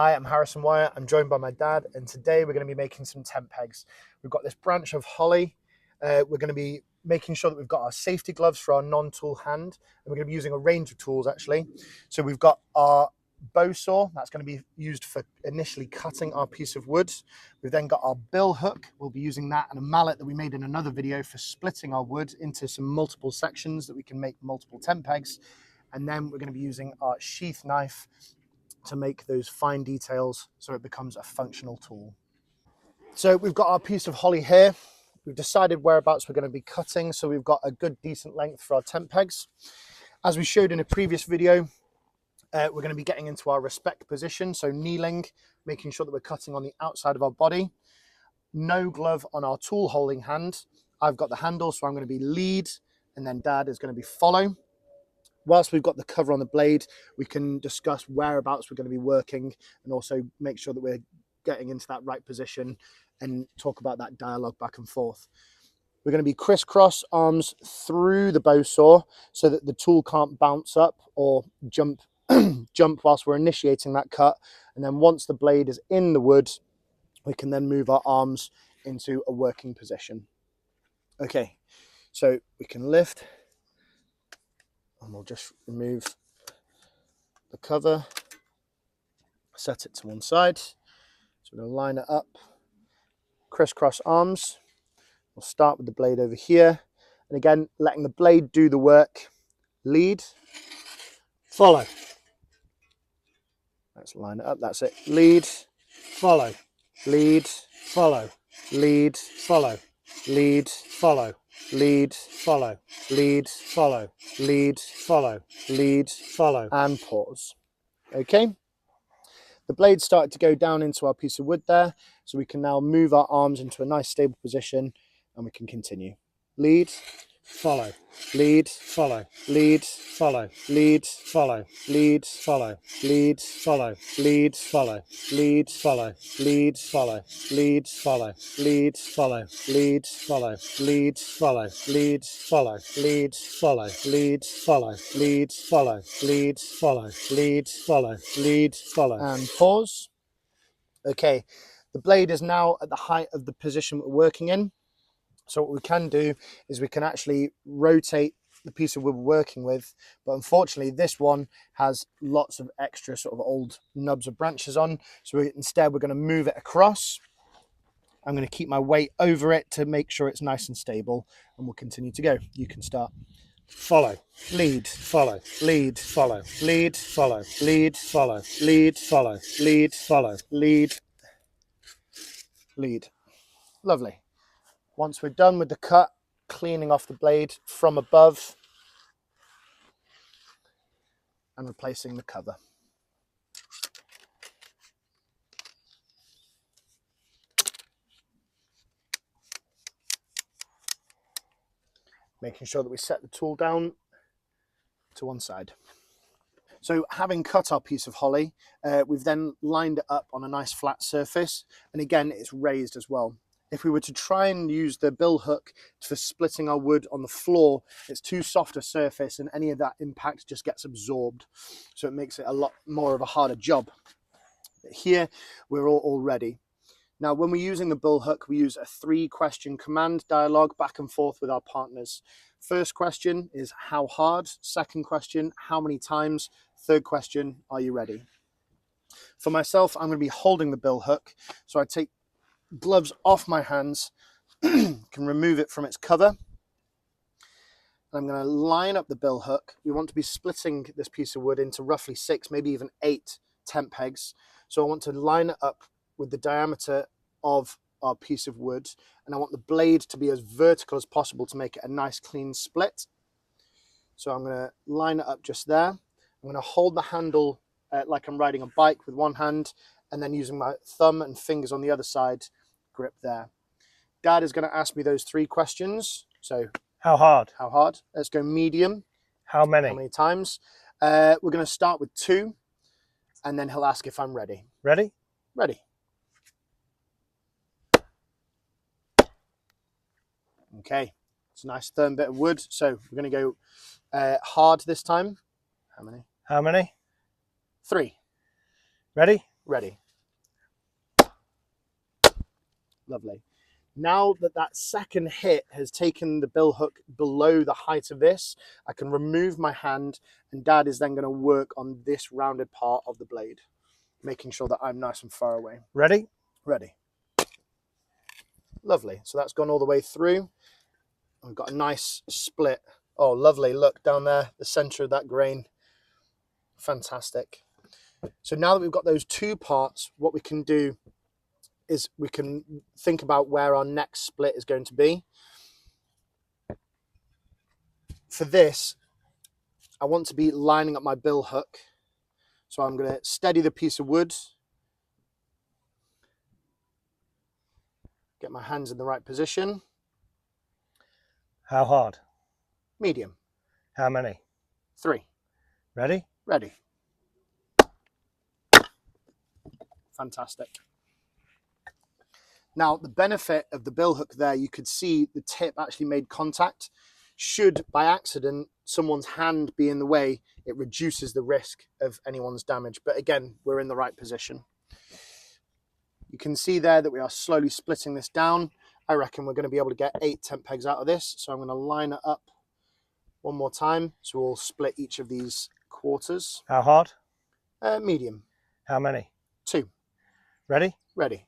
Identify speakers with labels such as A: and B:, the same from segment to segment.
A: Hi, I'm Harrison Wyatt. I'm joined by my dad, and today we're going to be making some tent pegs. We've got this branch of holly. We're going to be making sure that we've got our safety gloves for our non-tool hand, and we're going to be using a range of tools actually. So we've got our bow saw, that's going to be used for initially cutting our piece of wood. We've then got our bill hook, we'll be using that, and a mallet that we made in another video for splitting our wood into some multiple sections that we can make multiple tent pegs. And then we're going to be using our sheath knife to make those fine details so it becomes a functional tool. So we've got our piece of holly here. We've decided whereabouts we're going to be cutting, so we've got a good decent length for our tent pegs. As we showed in a previous video, we're going to be getting into our respect position, so kneeling, making sure that we're cutting on the outside of our body. No glove on our tool holding hand. I've got the handle, so I'm going to be lead, and then Dad is going to be follow. Whilst we've got the cover on the blade, we can discuss whereabouts we're going to be working and also make sure that we're getting into that right position and talk about that dialogue back and forth. We're going to be crisscross arms through the bow saw so that the tool can't bounce up or jump whilst we're initiating that cut. And then once the blade is in the wood, we can then move our arms into a working position. Okay, so we can lift. And we'll just remove the cover, set it to one side. So we're going to line it up, crisscross arms. We'll start with the blade over here. And again, letting the blade do the work. Lead, follow. Let's line it up, that's it. Lead, follow, lead, follow, lead, follow, lead, follow, lead, follow, lead, follow, lead, follow, lead, follow, and pause. Okay, the blade started to go down into our piece of wood there, so we can now move our arms into a nice stable position and we can continue. Lead, follow, lead, follow, lead, follow, lead, follow, lead, follow, lead, follow, lead, follow, lead, follow, lead, follow, lead, follow, lead, follow, lead, follow, lead, follow, lead, follow, lead, follow, lead, follow, lead, follow, lead, follow, lead, follow, lead, follow, and pause. Okay, the blade is now at the height of the position we're working in. So what we can do is we can actually rotate the piece of wood we're working with, but unfortunately this one has lots of extra sort of old nubs of branches on. So instead we're going to move it across. I'm going to keep my weight over it to make sure it's nice and stable, and we'll continue to go. You can start. Follow, lead, follow, lead, follow, lead, follow, lead, follow, lead, follow, lead, follow, lead, lead. Lovely. Once we're done with the cut, cleaning off the blade from above and replacing the cover. Making sure that we set the tool down to one side. So having cut our piece of holly, we've then lined it up on a nice flat surface, and again it's raised as well. If we were to try and use the bill hook for splitting our wood on the floor, it's too soft a surface and any of that impact just gets absorbed. So it makes it a lot more of a harder job. But here we're all ready. Now, when we're using the bill hook, we use a 3-question command dialogue back and forth with our partners. First question is how hard? Second question, how many times? Third question, are you ready? For myself, I'm going to be holding the bill hook. So I take gloves off my hands, can remove it from its cover. I'm going to line up the bill hook. We want to be splitting this piece of wood into roughly 6, maybe even 8 tent pegs. So I want to line it up with the diameter of our piece of wood, and I want the blade to be as vertical as possible to make it a nice clean split. So I'm going to line it up just there. I'm going to hold the handle like I'm riding a bike with one hand, and then using my thumb and fingers on the other side, grip there. Dad is going to ask me those 3 questions. So
B: how hard?
A: How hard? Let's go medium.
B: How many?
A: How many times? We're going to start with 2, and then he'll ask if I'm ready.
B: Ready?
A: Ready. Okay, it's a nice firm bit of wood. So we're going to go hard this time. How many?
B: How many?
A: 3.
B: Ready?
A: ready. Lovely. Now that that second hit has taken the bill hook below the height of this, I can remove my hand, and Dad is then going to work on this rounded part of the blade, making sure that I'm nice and far away.
B: Ready?
A: Ready. Lovely. So that's gone all the way through. We've got a nice split. Oh, lovely. Look down there, the center of that grain. Fantastic. So now that we've got those two parts, what we can do is we can think about where our next split is going to be. For this, I want to be lining up my bill hook. So I'm going to steady the piece of wood, get my hands in the right position.
B: How hard?
A: Medium.
B: How many?
A: 3.
B: Ready?
A: Ready. Fantastic. Now, the benefit of the bill hook there, you could see the tip actually made contact. Should, by accident, someone's hand be in the way, it reduces the risk of anyone's damage. But again, we're in the right position. You can see there that we are slowly splitting this down. I reckon we're going to be able to get 8 tent pegs out of this. So I'm going to line it up one more time. So we'll split each of these quarters.
B: How hard?
A: Medium.
B: How many?
A: 2.
B: Ready?
A: Ready.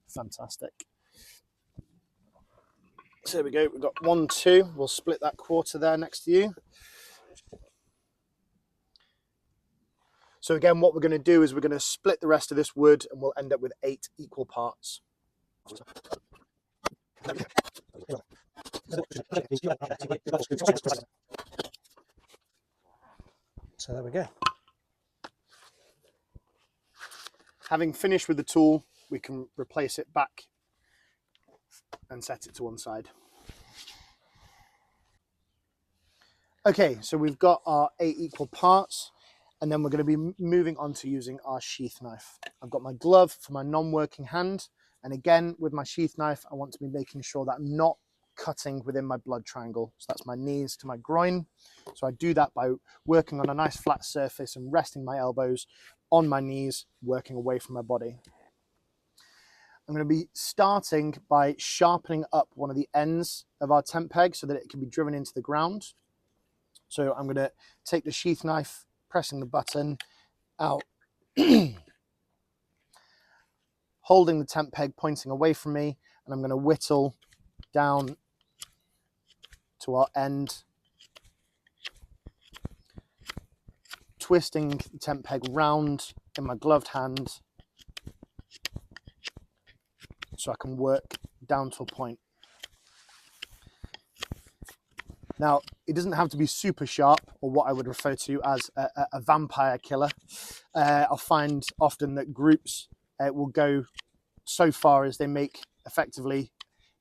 A: Fantastic. So there we go. We've got 1, 2. We'll split that quarter there next to you. So again, what we're going to do is we're going to split the rest of this wood, and we'll end up with 8 equal parts.
B: So there we go.
A: Having finished with the tool, we can replace it back and set it to one side. Okay, so we've got our 8 equal parts, and then we're going to be moving on to using our sheath knife. I've got my glove for my non-working hand, and again, with my sheath knife, I want to be making sure that I'm not cutting within my blood triangle. So that's my knees to my groin. So I do that by working on a nice flat surface and resting my elbows on my knees, working away from my body. I'm going to be starting by sharpening up one of the ends of our tent peg so that it can be driven into the ground. So I'm going to take the sheath knife, pressing the button out, holding the tent peg pointing away from me, and I'm going to whittle down to our end, twisting the tent peg round in my gloved hand so I can work down to a point. Now, it doesn't have to be super sharp, or what I would refer to as a vampire killer. I'll find often that groups will go so far as they make effectively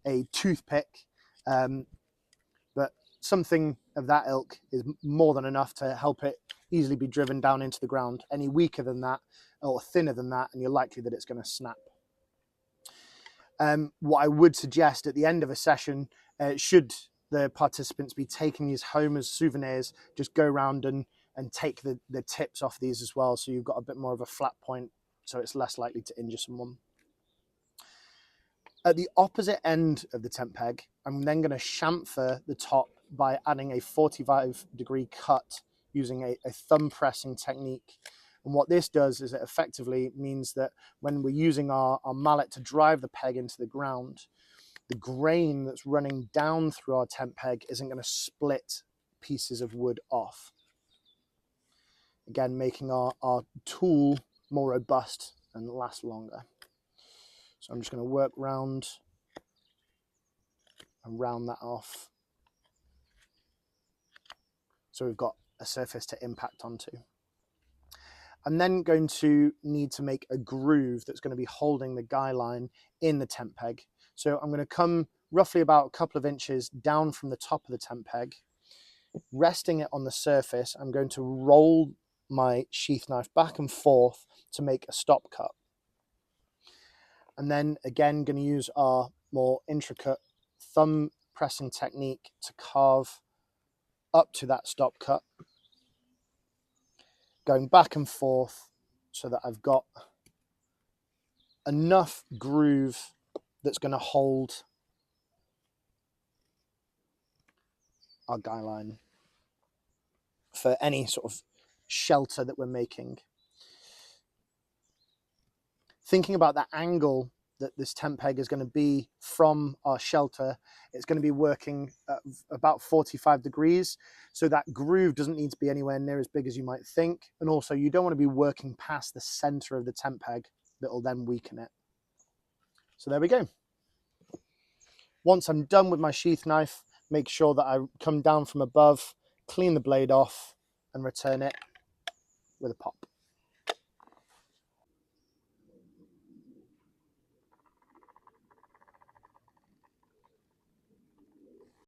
A: a toothpick, but something of that ilk is more than enough to help it easily be driven down into the ground. Any weaker than that or thinner than that, and you're likely that it's going to snap. What I would suggest at the end of a session, should the participants be taking these home as souvenirs, just go around and take the tips off these as well, so you've got a bit more of a flat point, so it's less likely to injure someone. At the opposite end of the tent peg, I'm then going to chamfer the top by adding a 45-degree cut using a thumb pressing technique. And what this does is it effectively means that when we're using our mallet to drive the peg into the ground, the grain that's running down through our tent peg isn't going to split pieces of wood off. Again, making our tool more robust and last longer. So I'm just going to work round and round that off. So we've got a surface to impact onto. I'm then going to need to make a groove that's going to be holding the guy line in the tent peg. So I'm going to come roughly about a couple of inches down from the top of the tent peg, resting it on the surface. I'm going to roll my sheath knife back and forth to make a stop cut. And then again, going to use our more intricate thumb pressing technique to carve up to that stop cut. going back and forth so that I've got enough groove that's going to hold our guy line for any sort of shelter that we're making. Thinking about that angle that this tent peg is going to be from our shelter, it's going to be working at about 45 degrees. So that groove doesn't need to be anywhere near as big as you might think. And also you don't want to be working past the center of the tent peg that will then weaken it. So there we go. Once I'm done with my sheath knife, make sure that I come down from above, clean the blade off and return it with a pop.